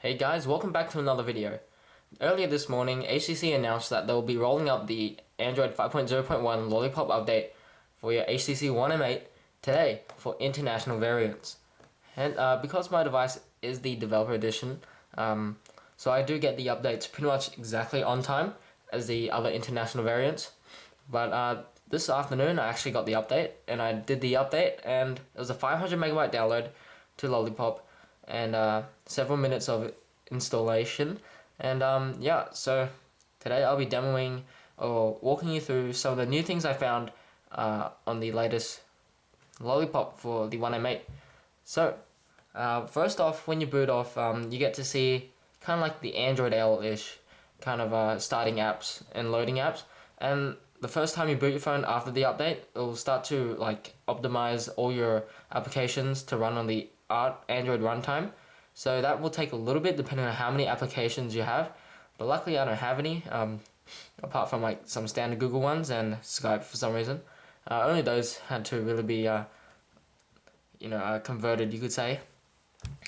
Hey guys, welcome back to another video. Earlier this morning, HTC announced that they'll be rolling out the Android 5.0.1 Lollipop update for your HTC One M8 today for international variants. And because my device is the developer edition, so I do get the updates pretty much exactly on time as the other international variants. But this afternoon I actually got the update, and I did the update, and it was a 500 megabyte download to Lollipop, and several minutes of installation. And yeah, so today I'll be demoing or walking you through some of the new things I found on the latest Lollipop for the One M8. So first off, when you boot off, you get to see kind of like the Android L-ish kind of starting apps and loading apps. And the first time you boot your phone after the update, it will start to like optimize all your applications to run on the Android runtime. So that will take a little bit depending on how many applications you have. But luckily I don't have any, apart from like some standard Google ones and Skype for some reason. Only those had to really be converted, you could say,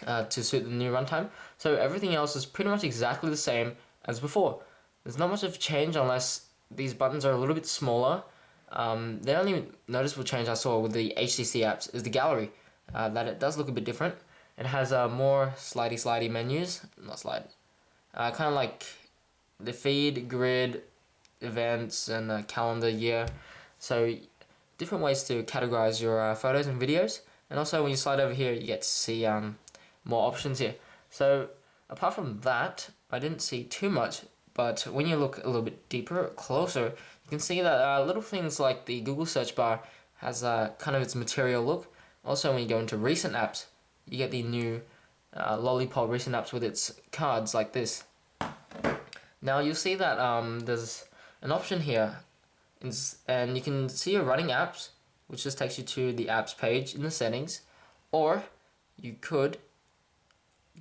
to suit the new runtime. So everything else is pretty much exactly the same as before. There's not much of a change unless these buttons are a little bit smaller. The only noticeable change I saw with the HTC apps is the gallery, that it does look a bit different. It has more slidey menus, not slide, kind of like the feed, grid, events, and calendar year. So different ways to categorize your photos and videos. And also when you slide over here, you get to see more options here. So apart from that, I didn't see too much. But when you look a little bit deeper, closer, you can see that little things like the Google search bar has kind of its material look. Also, when you go into recent apps, you get the new Lollipop recent apps with its cards like this. Now you'll see that there's an option here, and you can see your running apps, which just takes you to the apps page in the settings, or you could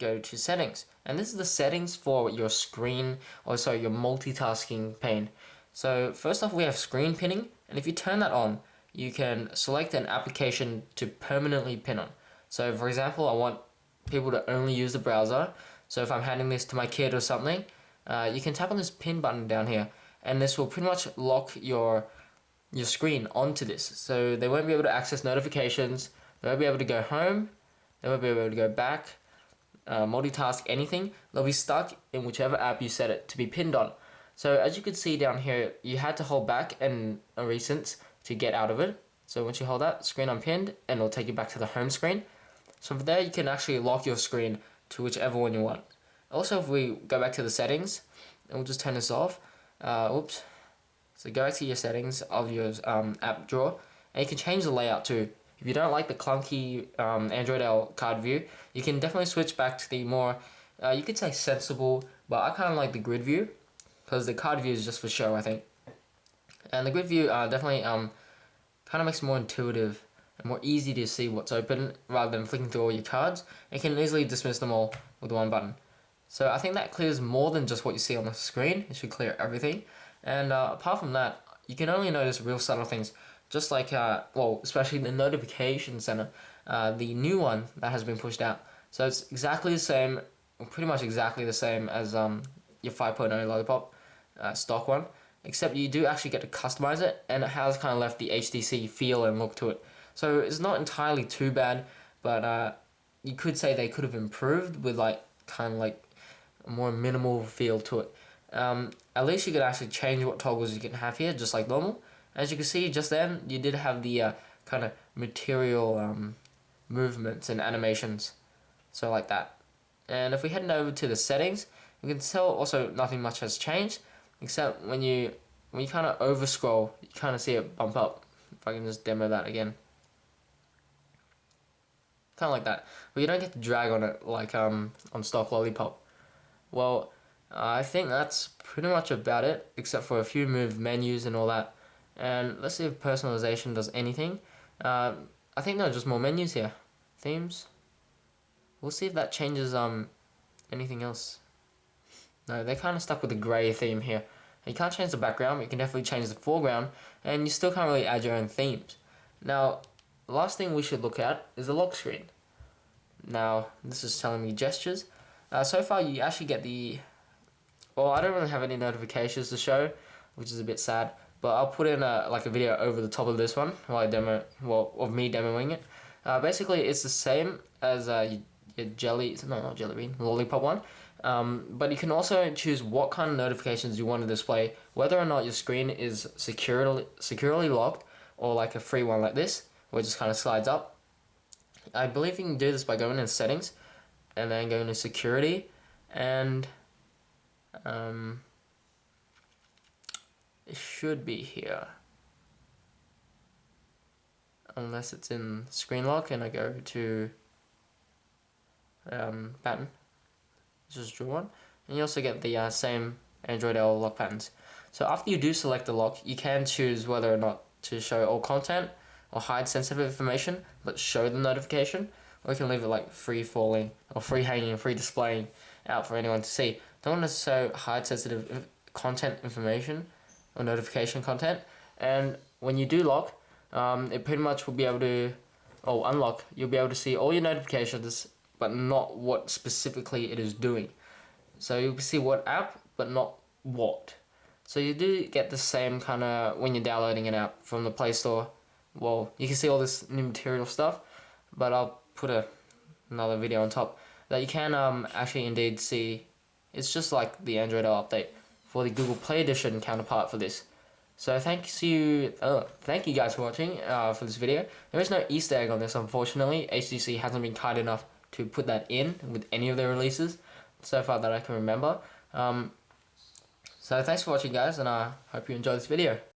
go to settings, and this is the settings for your screen, or sorry, your multitasking pane. So first off, we have screen pinning, and if you turn that on, you can select an application to permanently pin on. So for example, I want people to only use the browser. So if I'm handing this to my kid or something, you can tap on this pin button down here, and this will pretty much lock your screen onto this. So they won't be able to access notifications, they won't be able to go home, they won't be able to go back, multitask, anything. They'll be stuck in whichever app you set it to be pinned on. So as you can see down here, you had to hold back and a recent to get out of it. So once you hold that, screen unpinned, and it'll take you back to the home screen. So from there you can actually lock your screen to whichever one you want. Also, if we go back to the settings, and we'll just turn this off. Oops. So go back to your settings of your app drawer, and you can change the layout too. If you don't like the clunky Android L card view, you can definitely switch back to the more, you could say sensible, but I kind of like the grid view, because the card view is just for show, I think. And the grid view definitely kind of makes it more intuitive and more easy to see what's open rather than flicking through all your cards. You can easily dismiss them all with one button. So I think that clears more than just what you see on the screen. It should clear everything. And apart from that, you can only notice real subtle things, just like, especially the notification center, the new one that has been pushed out. So it's exactly the same, pretty much exactly the same as your 5.0 Lollipop stock one, except you do actually get to customize it, and it has kind of left the HTC feel and look to it. So it's not entirely too bad, but you could say they could have improved with like kind of like a more minimal feel to it. At least you can actually change what toggles you can have here, just like normal. As you can see just then, you did have the kind of material movements and animations, so like that. And if we head over to the settings, we can tell also nothing much has changed, except when you kind of over scroll, you kind of see it bump up. If I can just demo that again, kind of like that, but you don't get to drag on it like on stock Lollipop. Well, I think that's pretty much about it, except for a few move menus and all that. And let's see if personalization does anything. I think there are just more menus here. Themes. We'll see if that changes anything else. No, they're kind of stuck with the grey theme here. You can't change the background, but you can definitely change the foreground, and you still can't really add your own themes. Now, the last thing we should look at is the lock screen. Now, this is telling me gestures. So far you actually get the, well, I don't really have any notifications to show, which is a bit sad, but I'll put in a video over the top of this one while I demo, well, of me demoing it. Basically it's the same as your jelly, no, not jelly bean, lollipop one. But you can also choose what kind of notifications you want to display, whether or not your screen is securely locked, or like a free one like this, where it just kind of slides up. I believe you can do this by going in settings, and then going to security, and it should be here. Unless it's in screen lock, and I go to pattern. Just draw one, and you also get the same Android L lock patterns. So after you do select the lock, you can choose whether or not to show all content or hide sensitive information but show the notification, or you can leave it like free falling or free hanging, free displaying out for anyone to see. Don't want to show hide sensitive content information or notification content. And when you do lock, it pretty much will be able to, unlock, you'll be able to see all your notifications but not what specifically it is doing. So you'll see what app, but not what. So you do get the same kind of, when you're downloading an app from the Play Store, well, you can see all this new material stuff, but I'll put another video on top, that you can actually indeed see, it's just like the Android L update for the Google Play Edition counterpart for this. So thank you guys for watching for this video. There is no Easter egg on this, unfortunately. HTC hasn't been kind enough to put that in with any of their releases so far that I can remember. So thanks for watching, guys, and I hope you enjoyed this video.